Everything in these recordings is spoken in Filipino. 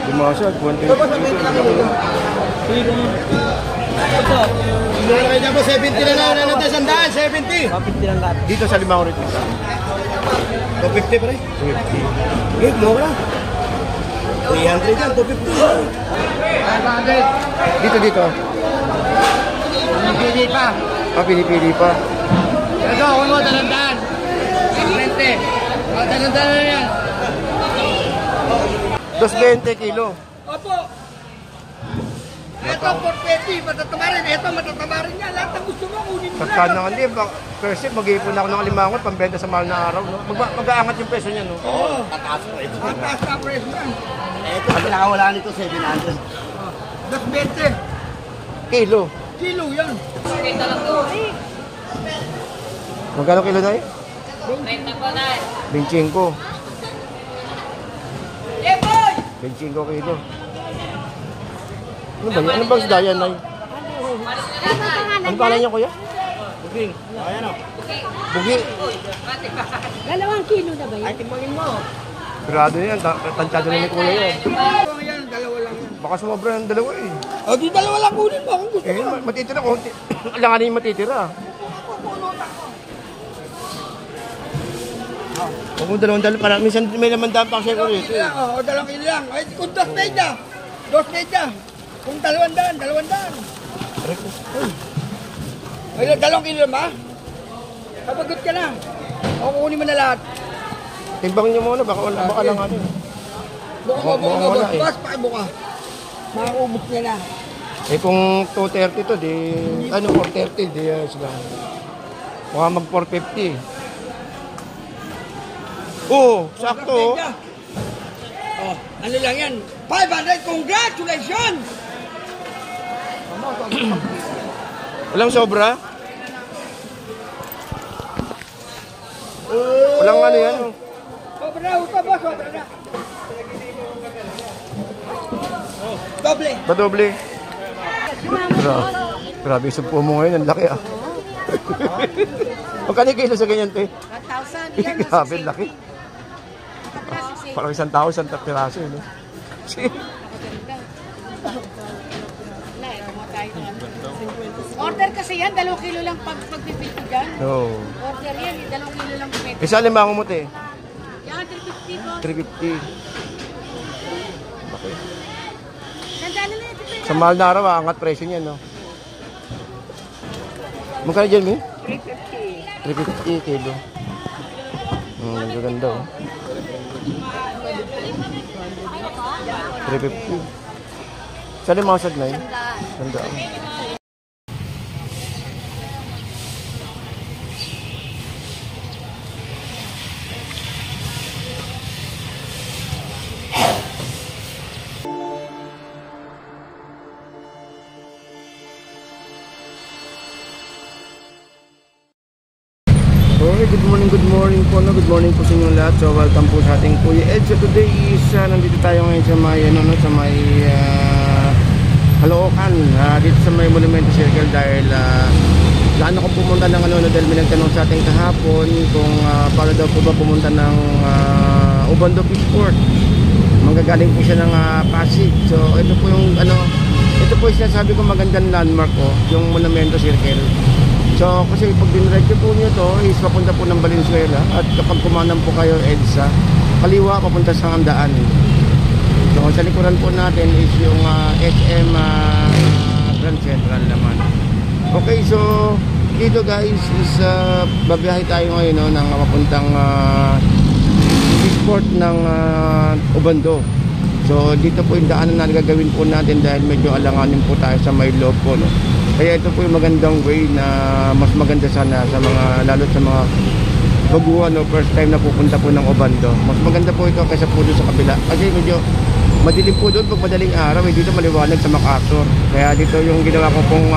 Lumasag, 120. Ito. Kaya niya po, 70 na lang. Ano tayo, 100? 70. 150 lang lahat. Dito sa limang rito. 250 pa rin. 250. Eh, mura. 300 yan, 250. Dito. Pinipili pa. Pinipili pa. Ito, ako mo, dalandaan. 20. Dalandaan na yan. 220 kilo. Opo. Ito, 450. Matatamarin. Ito, matatamarin niya. Lahat ng gusto mo, kunin mo Pagka ng hindi, first tip, mag-iipon ako ng limangot, pambenta sa mahal na araw. No? Mag-aangat yung peso niya, no? Oo. Tataas pa ito. Tataas na presyo yan. Ito, pinakawala nito, 700. 220. Kilo. Kilo yan. Magkano kilo na eh? 30 po na. 25. Eh, boy! 25 kilo. Ano ba yun? Ano bang sidayan na yun? Ano pala niya, kuya? Buging. Ayan o. Bugi. 2 kilo na ba yun? Ay, timbangin mo. Grado yan. Tansyado na ni kuya yan. Ayan, dalawa lang yan. Baka sumobra ng dalawa eh. O, di dalawa lang kunin mo kung gusto Eh, mo. matitira ko. Alanganin yung matitira. Huwag mo dalawang para minsan may laman daan pa kasi ko rito eh. Oo, 2 kilo lang. Ay, kung 2 media. 2 media. Kung 200, 200. Ay, 2 kilo ba? Kapagot ka na. O, kukunin mo na lahat. Timbangin niyo muna, baka lang ano eh. Buka, wala eh. Bukas, pakibuka. Makaubos niya na. Eh kung 230 to, di, ano 430, di sila. Mukha mag 450. Oo, sakto. Oh, ano lang yan? 500, congratulations! Walang sobra? Walang ano yan. Oh. Sobra na, upa ba? Sobra na. Doble. Badoble. Grabe, sumpo mo ngayon. Ang laki ah. Magkano kilo sa ganyan, te? 1,000. Grabe, laki. Parang 1,000 piraso yun. Order kasi yan, 2 kilo lang pagpipili dyan. No. Order yan, 2 kilo lang pipili. Isa limango mo, te? Yan, 350 po. 350. Okay. Sandalo na ito. Sa mahal na araw, angat presyo niya, no? Magkano dyan, Mi? 350. 350 kilo. Ganda, oh. 350. Sa limasag na yun? Ganda. Okay, good morning po, no? Good morning po sa inyo lahat. So, welcome po sa ating Kuya Ed. So, today is, nandito tayo ngayon sa may, Caloocan, dito sa may Monumento Circle dahil, plano ko pumunta ng dahil may nagtanong sa ating kahapon kung paano daw po ba pumunta ng Ubando Fishport. Manggagaling po siya ng Pasig. So, ito po yung, ito po yung sinasabi ko magandang landmark ko, yung Monumento Circle. So, kasi pag dinredyo po nyo to is papunta po ng Valenzuela at kapag kumanan po kayo EDSA, kaliwa papunta sa Handaan. So, sa likuran po natin is yung SM Grand Central naman. Okay, so dito guys is babiyahe tayo ngayon ng papuntang Fishport ng Ubando. So, dito po yung daanan na gagawin po natin dahil medyo alanganin po tayo sa may loob po, no? Kaya ito po yung magandang way na mas maganda sana sa mga, lalo sa mga baguhan, no, first time na pupunta po ng Ubando. Mas maganda po ito kaysa po doon sa kabila. Kasi medyo madilim po doon pag madaling araw, dito maliwanag sa MacArthur. Kaya dito yung ginawa ko pong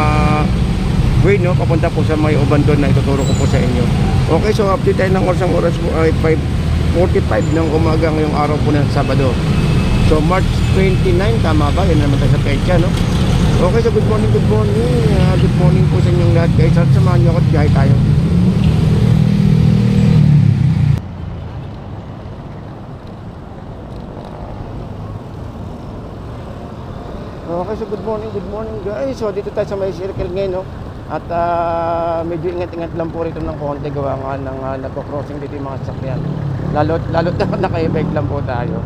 way, no, papunta po sa may Ubando na ituturo ko po sa inyo. Okay, so update tayo ng oras po ay 5:45 ng umaga ngayong araw po ng Sabado. So March 29, tama ba? Yan naman tayo sa pecha, no? Okay, so good morning. Good morning po sa inyong lahat guys. Samahan niyo ako at biyahe tayo. Okay, so good morning guys. So dito tayo sa may circle ngayon, no? At medyo ingat-ingat lang po rito ng konti gawa nga ng nagko-crossing dito yung mga sasakyan. Lalo na naka-e-bike lang po tayo.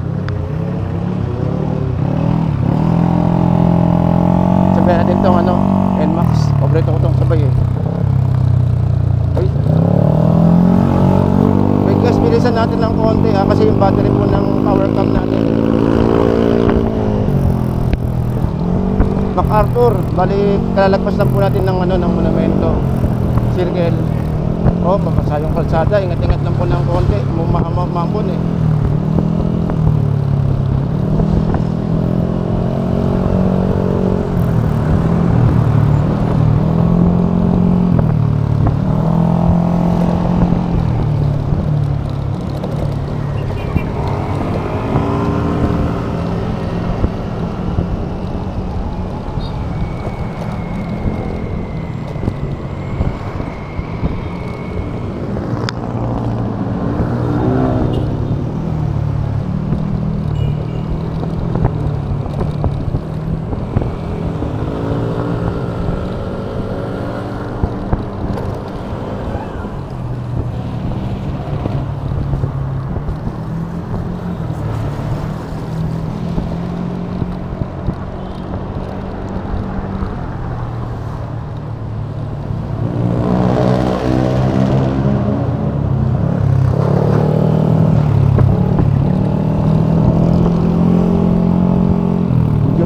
Sabihin natin itong NMAX. Paborito ko itong sabay eh. Ay. Wait guys, bilisan natin ng konti kasi yung battery po ng power bank natin. MacArthur, bali kalalagpas lang po natin ng ng monumento. Circle. Oh, mabasa yung kalsada, ingat-ingat lang po ng konti, mamambon eh.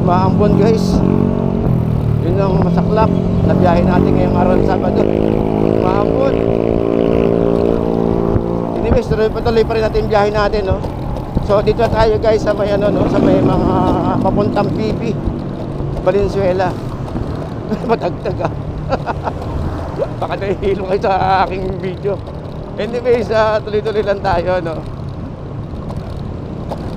Maambon guys, yun ang masaklap na biyahe natin ngayong araw ng Sabado. Maambon. Anyways, tuloy pa rin natin yung biyahe natin, no? So dito tayo guys sa may sa may mga papuntang Pipi, Valenzuela. Matagtag ah. Baka nahihilo kayo sa aking video. Anyways, tuloy-tuloy lang tayo, no?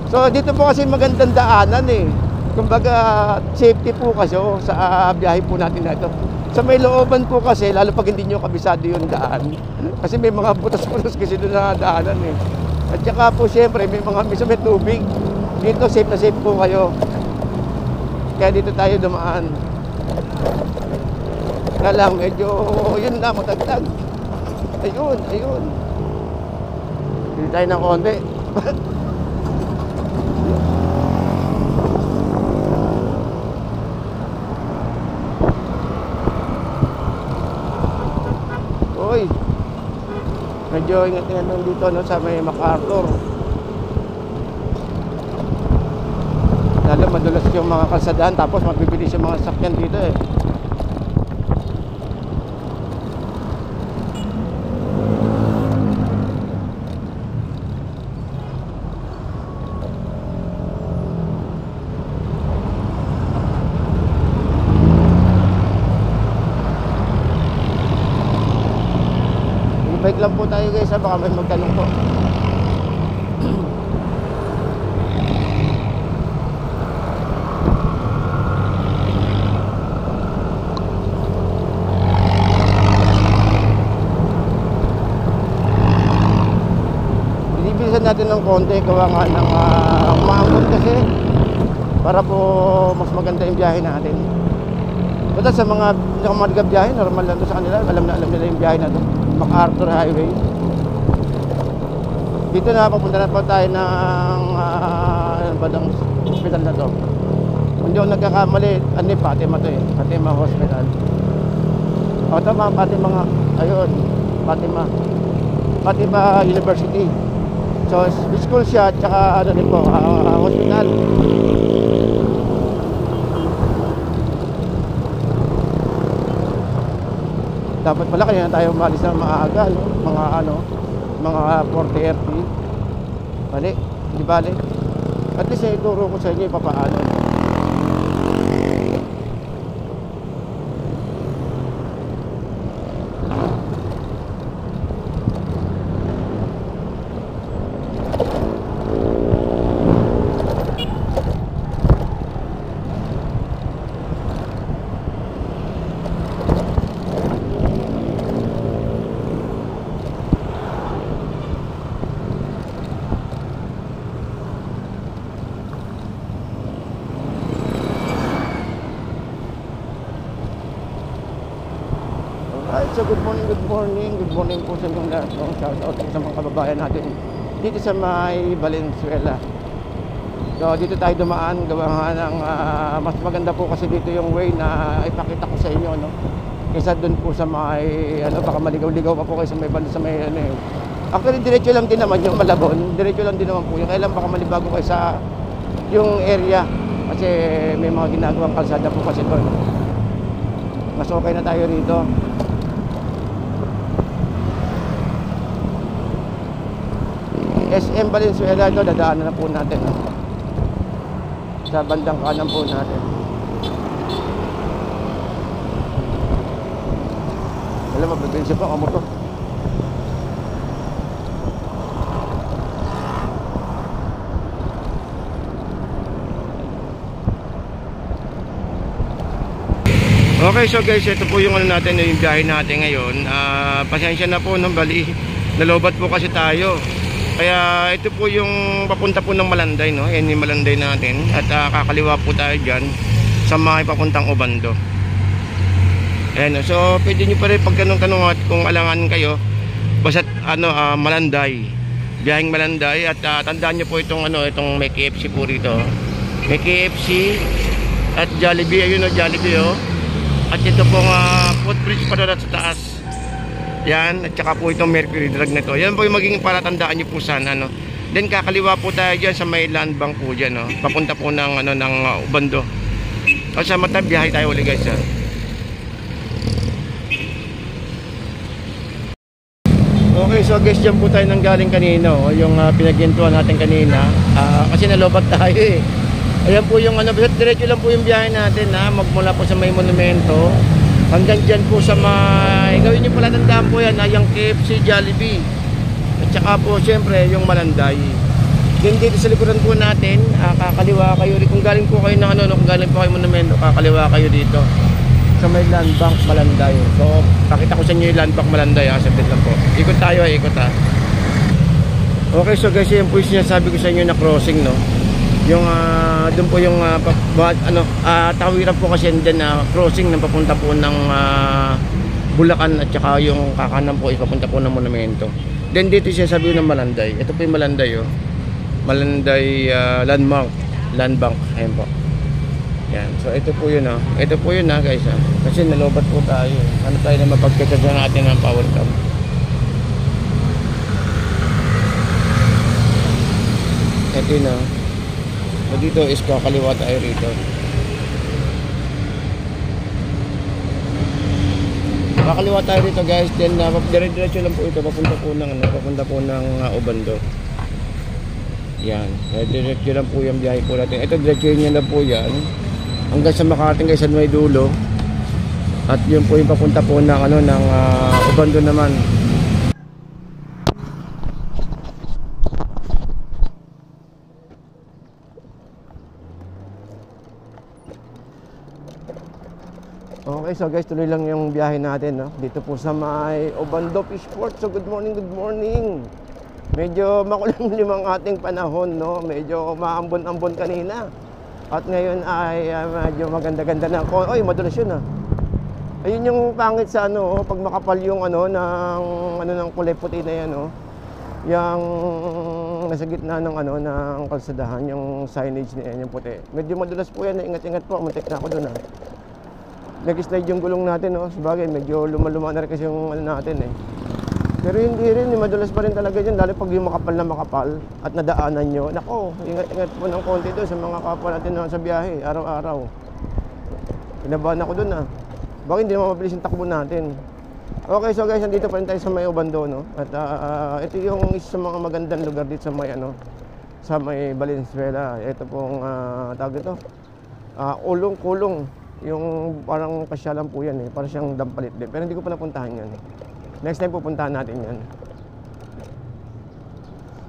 So dito po kasi magandang daanan eh. Kumbaga, safety po kasi sa biyahe po natin na ito. Sa may looban po kasi, lalo pag hindi nyo kabisado yung daan. Kasi may mga butas-butas kasi doon na daanan eh. At saka po siyempre, may tubig. Dito safe na safe po kayo. Kaya dito tayo dumaan. Kaya lang, medyo, yun na, matagtag. Ayun. Dito tayo ng konti. Oy, medyo ingat-ingat lang dito sa may MacArthur. Lalo madulas yung mga kalsadahan, tapos magbibilis yung mga sakyan dito eh. Bike lang po tayo guys, baka may magtanong po. Binibilisan natin ng konti, gawa nga ng umaambon kasi para po mas maganda yung biyahe natin. But sa mga nagbiyahe, normal lang to sa kanila, alam nila yung biyahe na to. MacArthur Highway. Dito na papunta na po tayo ng badang hospital na to. Hindi ako nagkakamali, Fatima to eh. Fatima Hospital. O tama, Fatima nga. Ayun, Fatima University. So, school siya at saka din po, hospital. Dapat pala kaya tayo umalis ng maaga, no? Mga 40-30. Bali, di bali. At least ituro ko sa inyo papaano. so good morning po sa inyong lahat. So, shout out sa mga kababayan natin dito sa may Valenzuela. So dito tayo dumaan, gawa ng mas maganda po kasi dito yung way na ipakita ko sa inyo, no? Kaysa doon po sa may baka maligaw-ligaw pa po kayo sa may banda sa may Actually diretso lang din naman yung Malabon, diretso lang din naman po yung kailan baka malibago kayo sa yung area kasi may mga ginagawang kalsada po kasi doon. Mas okay na tayo rito. SM Valenzuela ito, dadaanan na po natin, no? Sa bandang kanan po natin. Alam mo, mabibinsip pa ang motor. Okay, so guys, ito po yung natin, yung biyahe natin ngayon. Pasensya na po nung bali, nalobat po kasi tayo. Kaya ito po yung papunta po ng Malanday, no? Yan yung Malanday natin. At kakaliwa po tayo dyan sa mga papuntang Obando. Ayan, so pwede nyo pa rin pagtanong-tanong at kung alangan kayo. Basta't Malanday, biyaheng Malanday. At tandaan nyo po itong itong may KFC po rito. May KFC at Jollibee, ayun o, Jollibee o. At ito pong footbridge pa doon sa taas. Yan, at saka po itong Mercury Drug na to. Yan po yung magiging palatandaan nyo po sana, no? Then kakaliwa po tayo dyan sa may land bank po dyan, no? Papunta po ng Obando. O sa mata, biyahe tayo ulit guys, ha? Okay, so guys, dyan po tayo nang galing kanina, oh, yung pinaghintuan natin kanina. Kasi nalobat tayo eh. Ayan po yung diretso lang po yung biyahe natin, ha? Magmula po sa may monumento hanggang dyan po sa may, gawin nyo pala tandaan po yan, yung KFC, Jollibee. At saka po syempre yung Malanday. Then dito sa likuran po natin, kakaliwa kayo, kung galing po kayo ng kung galing po kayo monumento, kakaliwa kayo dito sa may land bank Malanday. So pakita ko sa inyo yung land bank Malanday, ha? Sabit lang po, ikot tayo, ikot ha. Okay, so guys, yung po yung sinasabi ko sa inyo na crossing, no? Yung doon po yung tawiran po kasi din na crossing na papunta po ng Bulacan at saka yung kakanan po papunta po ng monumento. Then dito siya sabi ng Malanday. Ito po yung Malanday, oh. Malanday land bank. Ayan po. Yan. So ito po yun, ito po yun, guys, kasi nalobat po tayo. Ano tayo na mapagkakasya natin ng power cam. Ito yun, so dito is kakaliwa tayo rito. Kakaliwa tayo rito guys. Then dire-diretso lang po ito. Papunta po ng Obando. Yan. Diretso lang po yung biyahe po natin. Ito diretso nyo lang po yan. Hanggang sa makarating kayo sa may dulo. At yun po yung papunta po ng Obando naman. Okay, so guys, tuloy lang yung biyahe natin, no? Dito po sa may Obando Fishport. So good morning. Medyo makulimlim ang ating panahon, no? Medyo maambon-ambon kanina. At ngayon ay medyo maganda-ganda na. Oy, madulas yun, Ayun yung pangit sa pag makapal yung ng kulay puti na yan, Yang nasa gitna ng ng kalsadahan, yung signage na yan, yung puti. Medyo madulas po yan, ingat-ingat po. Muntik na ako doon, Nag-slide yung gulong natin, Sabagay, medyo luma-luma na rin kasi yung natin, Pero hindi rin, madulas pa rin talaga dyan. Lalo pag yung makapal na makapal at nadaanan nyo. Nako, ingat-ingat po ng konti doon sa mga kapwa natin sa biyahe, araw-araw. Kinabahan ako doon, Bakit hindi naman mabilis yung takbo natin? Okay, so guys, nandito pa rin tayo sa may Obando, At ito yung isa sa mga magandang lugar dito sa may, sa may Valenzuela. Ito pong, tawag ito, kulong. Yung parang pasyalan po yan, Parang siyang dampalit din. Pero hindi ko pa napuntahan yan, Next time pupuntahan natin yan.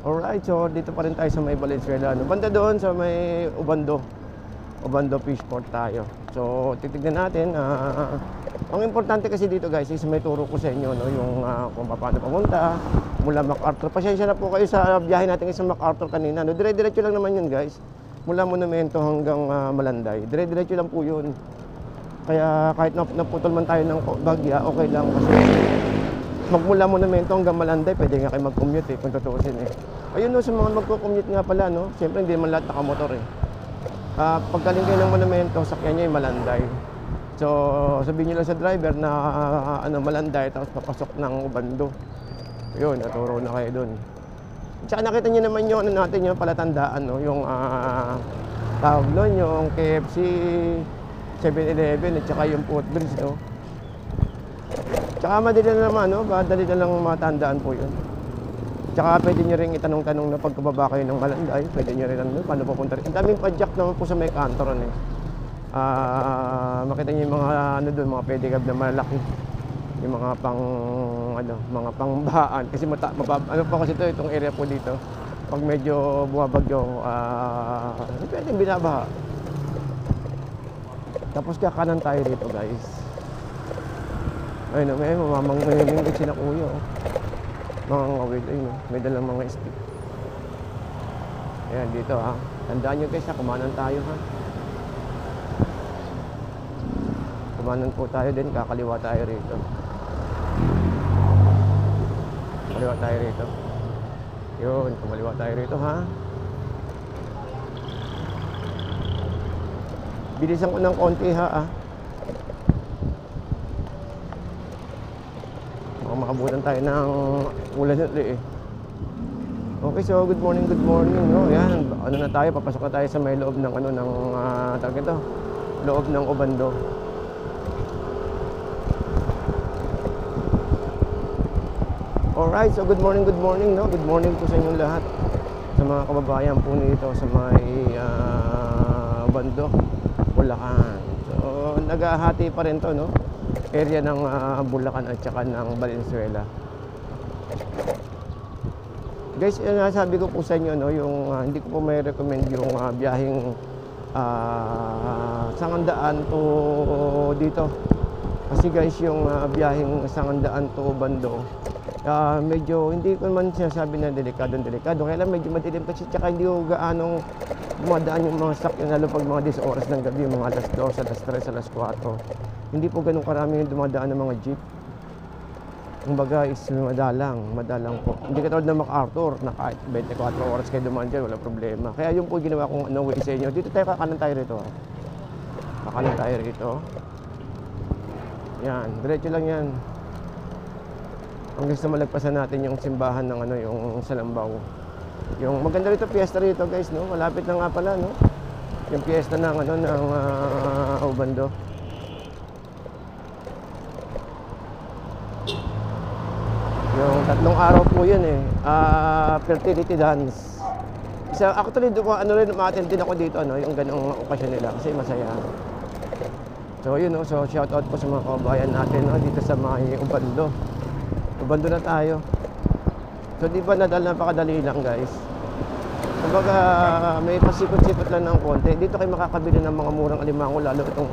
Alright, so dito pa rin tayo sa may Valenzuela, Banda doon sa may Obando Fishport tayo. So titignan natin. Ang importante kasi dito guys is may turo ko sa inyo, yung kung paano pumunta mula MacArthur. Pasensya na po kayo sa biyahe natin sa MacArthur kanina, Dire-diretso lang naman yun guys. Mula monumento hanggang Malanday. Dire-diretso lang po yun. Kaya kahit naputol man tayo ng bagya, okay lang kasi magmula Monumento hanggang Malanday, pwede nga kayo mag-commute kung tutuusin Ayun sa mga magko-commute nga pala siyempre hindi naman lahat nakamotor Paggaling kayo ng Monumento, sakyan nyo yung Malanday. So sabihin nyo lang sa driver na Malanday tapos papasok ng Ubando. Yun, naturo na kayo dun. Tsaka nakita nyo naman yung natin yung palatandaan yung tawag nun, yung KFC, 7-Eleven at saka yung footbridge Tsaka madali na naman madali na lang matandaan po yun. Tsaka pwede nyo rin itanong-tanong na pagkababa kayo ng Malanday, pwede nyo rin paano pupunta rin. Ang daming padjak naman po sa may kantoron makita nyo yung mga doon, mga pedicab na malaki. Yung mga mga pangbahaan kasi pa kasi itong area po dito. Pag medyo bumabagyo, pwedeng binabaha. Tapos kakanan tayo dito, guys. Ayun may mamamangingin sila kuya. Mga ngawil, ayun may dalang mga stick. Ayan, dito Tandaan nyo guys kumanan tayo Kumanan po tayo din, kakaliwa tayo rito. Kumaliwa tayo rito. Yun, kumaliwa tayo rito Bilisan ko ng konti Makabutan tayo ng ulan Okay, so good morning Yan, na tayo, papasok na tayo sa may loob ng tawag ito, loob ng Ubando. Alright, so good morning Good morning po sa inyong lahat. Sa mga kababayan po nito sa may Ubando, Bulacan. So, naghahati pa rin to, area ng Bulacan at saka ng Valenzuela. Guys, sabi ko po sa inyo, yung hindi ko po may recommend yung biyaheng Sangandaan to dito. Kasi guys, yung biyaheng Sangandaan to Ubando, medyo hindi ko naman sinasabi na delikado. Kaya lang medyo madilim kasi tsaka hindi ko gaanong dumadaan yung mga sakyan lalo pag mga 10 oras ng gabi, mga alas 2, alas 3, alas 4. Hindi po ganun karami yung dumadaan ng mga jeep. Kumbaga is madalang po. Hindi katulad ng MacArthur na kahit 24 oras kayo dumaan dyan, wala problema. Kaya yun po ginawa kong way sa inyo. Dito tayo, kakanan tayo rito. Kakanan tayo rito. Yan, diretso lang yan. Ang gusto malagpasan natin yung simbahan ng yung Salambaw. Yung maganda rito, fiesta rito guys, malapit na nga pala, yung fiesta ng ng Ubando. Yung 3 araw po yun fertility dance. Actually, ma-attend din ako dito, yung ganong okasyon nila kasi masaya. So yun, so shout out po sa mga kababayan natin dito sa may Ubando. Ubando na tayo. So di ba napakadali lang guys. Kumbaga may pasikot-sikot lang ng konti. Dito kayo makakabili ng mga murang alimango, lalo itong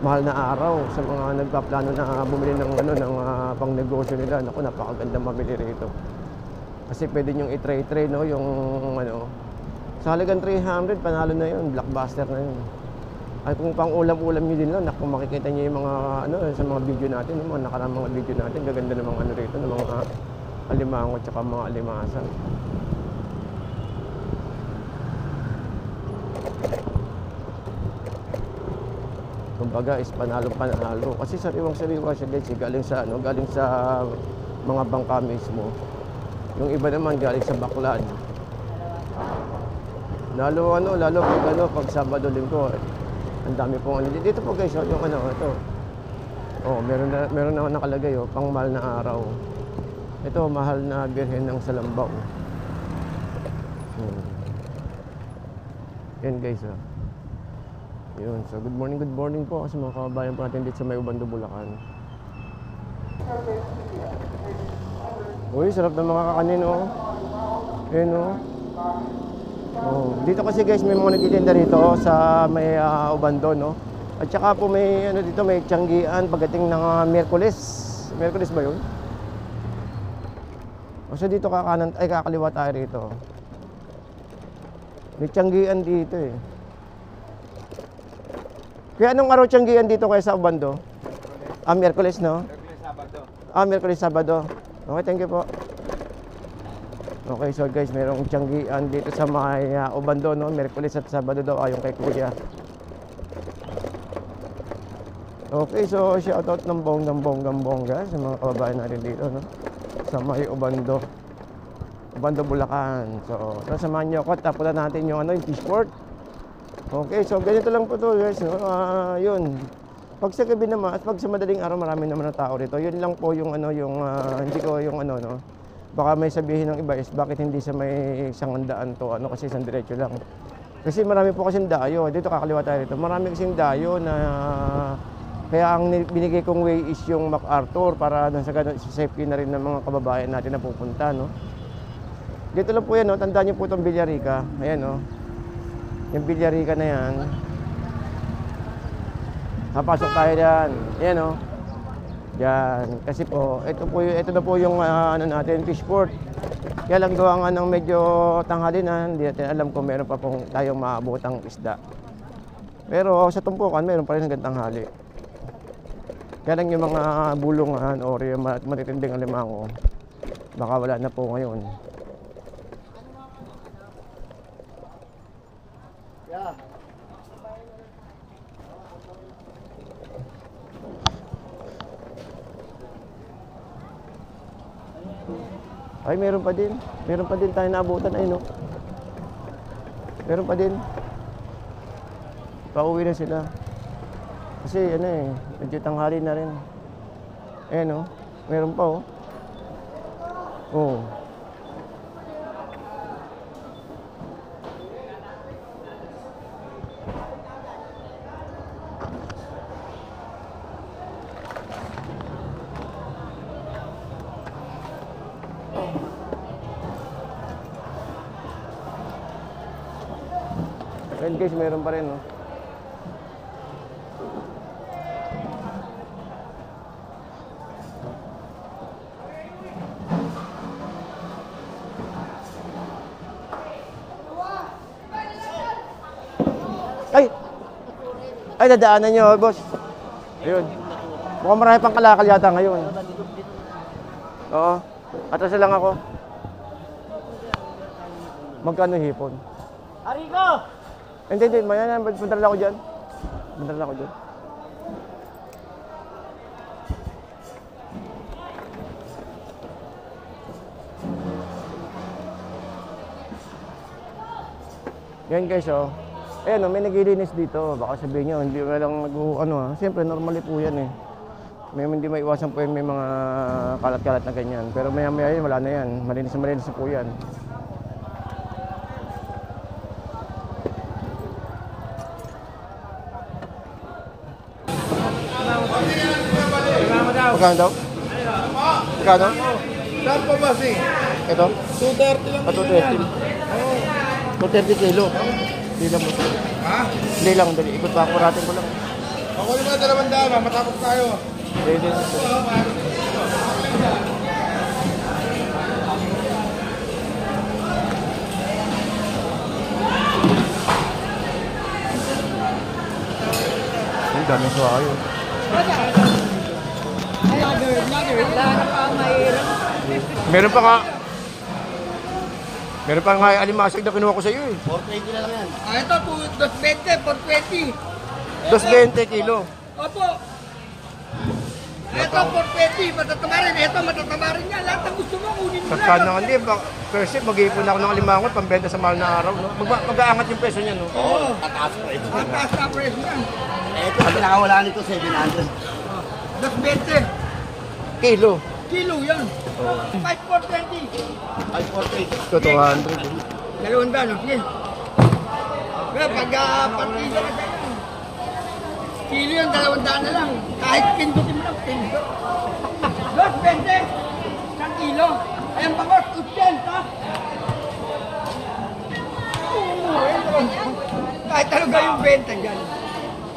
mahal na araw sa mga nagpaplano na bumili ng ng pang negosyo nila. Naku, napakagandang mabili rito. Kasi pwede nyo i-tray yung sa halagang 300, panalo na yun, blockbuster na yun. Ay kung pang ulam-ulam nyo din lang, naku, makikita nyo yung mga sa mga video natin, mga nakarang mga video natin, gaganda ng mga rito, ng mga alimango at saka mga alimasan. Kumbaga is panalo. Kasi sariwang-sariwa siya guys, galing sa mga bangka mismo. Yung iba naman galing sa Baclan. Lalo pag Sabado Linggo, ang dami pong dito po guys, yung ito. Oh, meron na nakalagay pang mahal na araw. Ito, mahal na Birhen ng Salambaw. Yan guys, Yun, so good morning po sa mga kababayan po natin dito sa may Ubando, Bulacan. Uy, sarap ng mga kakanin, Ayan, dito kasi guys, may mga nagtitinda rito sa may Ubando, At saka po may dito, may tiyanggian pagdating ng Miyerkules. Miyerkules ba yun? O so dito kakaliwa tayo rito. May tiyanggian dito Kaya anong araw tiyanggian dito kayo sa Obando? Miyerkules, no? Miyerkules, Sabado. Okay, thank you po. Okay, so guys, mayroong tiyanggian dito sa mga Obando, no? Miyerkules at Sabado daw ayon kay Kuya. Okay, so shoutout ng bongga sa mga kababayan natin dito, no? Sa may Obando, Bulacan. So samahan nyo ako at tapunan natin yung yung fishport. Okay, so ganito lang po to guys, no? Yun. Pag sa gabi naman at pag sa madaling araw marami naman na tao rito. Yun lang po yung hindi ko yung no. Baka may sabihin ng iba is bakit hindi sa may isang daan to, kasi isang diretso lang. Kasi marami po kasing dayo. Dito kakaliwa tayo rito. Marami kasing dayo na kaya ang binigay kong way is yung MacArthur para dun sa safety na rin ng mga kababayan natin na pupunta, no. Dito lang po yan, no. Tandaan niyo po itong Villarica. Ayan, no. Yung Villarica na yan. Papasok tayo dyan. Ayan, no. Yan. Kasi po, ito na po yung natin, fishport. Kaya lang gawa nga ng medyo tanghali na, hindi natin alam kung meron pa pong tayong maabotang isda. Pero sa tumpukan, meron pa rin hanggang tanghali. Kaya lang yung mga bulungan o yung matitinding alimango, baka wala na po ngayon. Yeah. Ay, meron pa din. Meron pa din tayo naabutan. Ay, no. Meron pa din. Pauwi na sila. Kasi, medyo tanghali na rin. Ayan, no. Meron pa, oh. Oh. Ayan guys, meron pa rin, no? Ay, dadaanan nyo, boss. Ayun. Mukhang marami pang kalakal yata ngayon. Oo. Atras lang ako. Magkano hipon? Arigo! Hindi. Mayan, puntaran ako dyan. Puntaran ako dyan. Yan guys, oh. Ayan, may naglilinis dito. Baka sabihin nyo, hindi mo lang siyempre, normally po yan, eh. Hindi maiwasan po yan, may mga kalat-kalat na ganyan. Pero maya-maya yun, wala na yan. Malinis na po yan. Magkano daw? Magkano? Saan pa ba si? Ito? 230 lang. 230 kilo. Hindi lang mo. Ha? Hindi lang, dali. Ikot pa ako natin ko lang. Ako yung mga 200, matapos tayo. Hindi. Ang daming suwa kayo. Meron pa nga alimasig na kinuha ko sa iyo, eh. 420 na lang yan. Ito, 220, 420. 220 kilo. Opo. Ito, 420, matatamarin. Ito, matatamarin niya. Lahat ng gusto mo, kunin mo Sasana nga, hindi. First mag-iipon ako ng alimangot, pambenta sa mahal na araw, no? Mag-aangat yung peso niya, no? Oo. Mataas pa ito. Mataas na presyo yan. Ito, pinakawala nito, 700. 220. Kilo. Kilo yan. 5,420. 5,420. Ito, 200. 200, okay. Kaya pag partida na tayo, kilo yan, 200 na lang. Kahit pindutin mo lang, pindot. 220. Isang kilo. Ayan pa ko, 80. Kahit talaga yung benta dyan.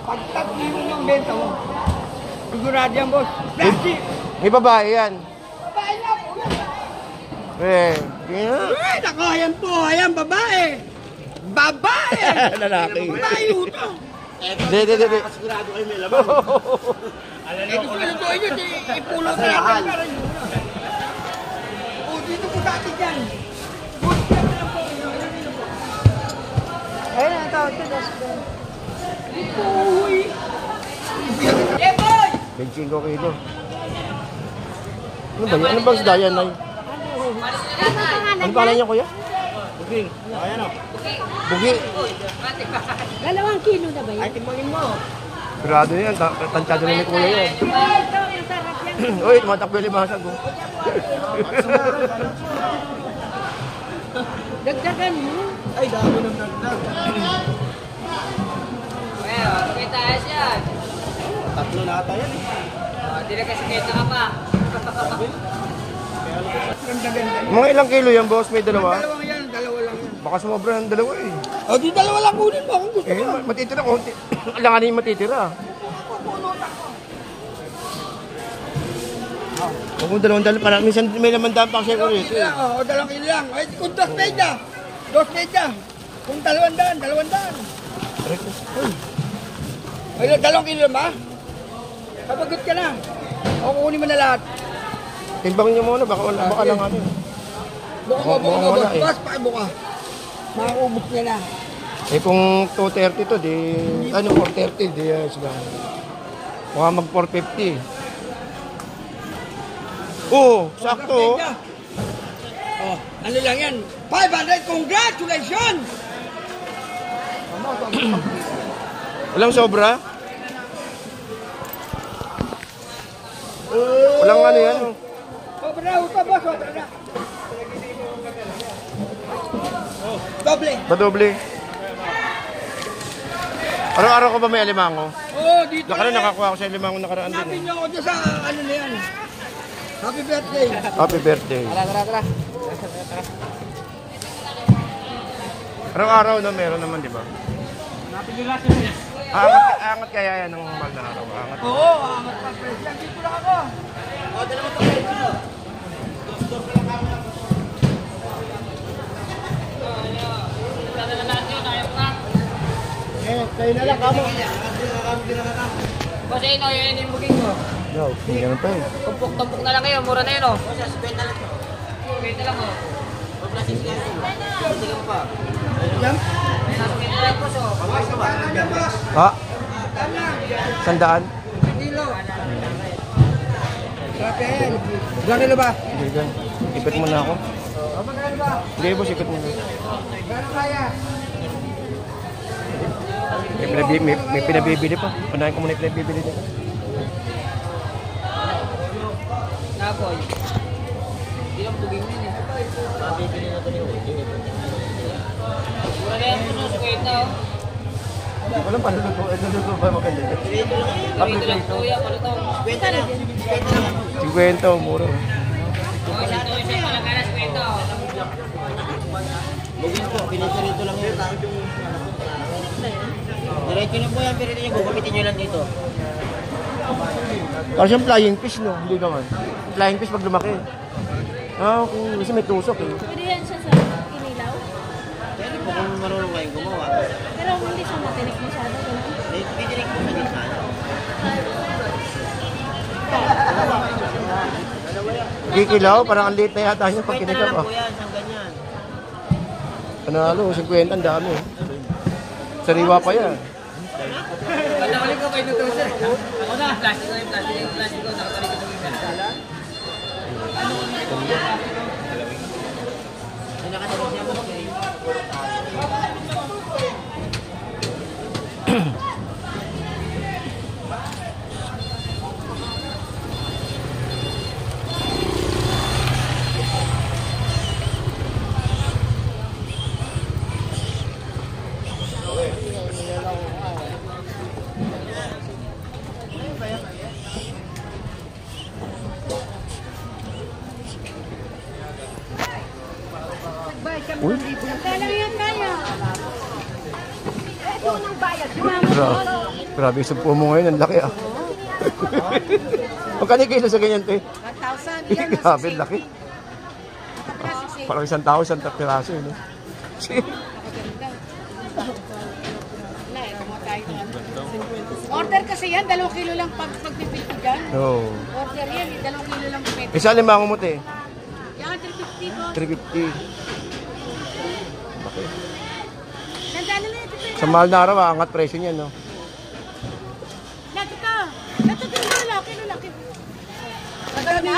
Pag 3 kilo yung benta mo, sigurado yan, boss. Plastic. May babae yan. Babae na po. Yeah. Nako, ayan po. Ayan, babae. Babae. Lalaki. Babae ito. Hindi. Sigurado kayo may laman. Eh, gusto nyo doon yun, ipulong na natin para yun. O, dito po dati dyan. Ayun, ang tawag ko, Uy! Eh, boy! 25 kilo. Ano ba yan? Ano bang isda yan, Nay? Ano pangalan niya, kuya? Buging. Ayan o. Bugi. 2 kilo na ba Ay, yun? timbangin mo. Grado yan. Tansyado na ni kuya yan. Ito, ang sarap yan. Uy, tumatakbo yung limasag. Oh. Dagdagan mo. Ay, dami ng nagdag. May taas yan. Tatlo na ata yan eh. Hindi na kasi kita ka pa. Ganda-ganda. Mga ilang kilo yan, boss? May dalawa? Dalawang yan, dalawa lang yan. Baka sumobra ng dalawa eh. O, di dalawa lang kunin mo kung gusto Eh, mo. matitira konti. Alanganin yung matitira. Huwag mo dalawang dalawa. Parang minsan may laman daan pa kasi ko Dalawang rito kilo eh. lang, o, dalawang kilo lang. Ay, kung 2 media. 2 media. Kung 200. Ay, 2 kilo ba? Kapagot ka na. O, kukunin mo na lahat. Timbangin niyo muna, baka lang ano. Buka mo. wala eh. Bas, pakibuka. Makaubos niya na. Eh kung 230 to, di... Ano, 430, di sila. Baka mag 450. Oo, sakto. Oh. Oh, ano lang yan? 500, congratulations! Walang sobra? Walang ano yan. Oh. Sobra na, boss, sobra na. Doble. Badoble. Araw-araw ko ba may alimango? Oo, dito Nakaraan nakakuha ako sa alimango nakaraan din Hanapin eh. niyo ako dyan sa ano na yan. Happy birthday. Happy birthday. Tara. Araw-araw na meron naman, di ba? Angat kaya yan ng mahal na araw. Angat. Oo, angat pa presyo. Dito lang ako. O, dalawa to presyo. Eh, kayo na lang kamo. Boss, ayun o, yun yung booking mo. Yo, hindi ganun pa eh. Tumpok na lang kayo, mura na yun o. 20 lang o. 20 lang o. Yan. May nasa 20 lang boss o. Ha? Sandaan? Kilo. Rapel. Ilang kilo ba? Hindi gan. Ipit mo na ako. Magkano ba? Hindi boss, ipit mo na. Gano'n kaya? May pinabibili pa. Panahin ko muna yung pinabibili nila. Naboy. Hindi lang booking yun eh. Mabibili na ito yung booking. Mura na yan po no, 50 o. Walang panuluto. Nuluto ba maganda? Dito lang po yan, ano to? 50 lang. 50, mura. O, isa to, isa palagaras 50 o. Bugin po, pinito lang yun. Diretso na po yan, pero hindi nyo gagamitin nyo lang dito. Kasi yung flying fish, no? Hindi naman. Flying fish pag lumaki. Ah, okay. Kasi may tusok eh. Pwede yan siya sa kinilaw. Pwede po kung marunong kayong gumawa. Pero hindi siya matinik masyado. Pinirik po sa gitna. Kikilaw, parang ang liit na yata niya pag 50 na kinikap. lang Ah. po yan, isang ganyan. Panalo, 50 ang dami. Sariwa pa yan. Pagkakalik ko kayo nutusan. Ako na, plastic ko. Nakatalig ko sa gitna. Ay, nakasabot niya po. Uy, Kaya yan kaya. Ito nang bayad. Sumama grabe yung sumpo mo ngayon. Ang laki ah. Magkano kilo sa ganyan, te? 1,000. Yan, Grabe, laki. Nakapira, Parang isang tao, isang piraso. Eh, no? Wala eh, kumakain na. Order kasi yan, 2 kilo lang pagpipili dyan. Oo. Order yan, 2 kilo lang pwede. Isa limango mo, te. Yan, 350 ko. 350. Nandaan na ito. Sa mahal na araw, angat presyo niya, no? Nato ka. Nato ka, laki. Nato na.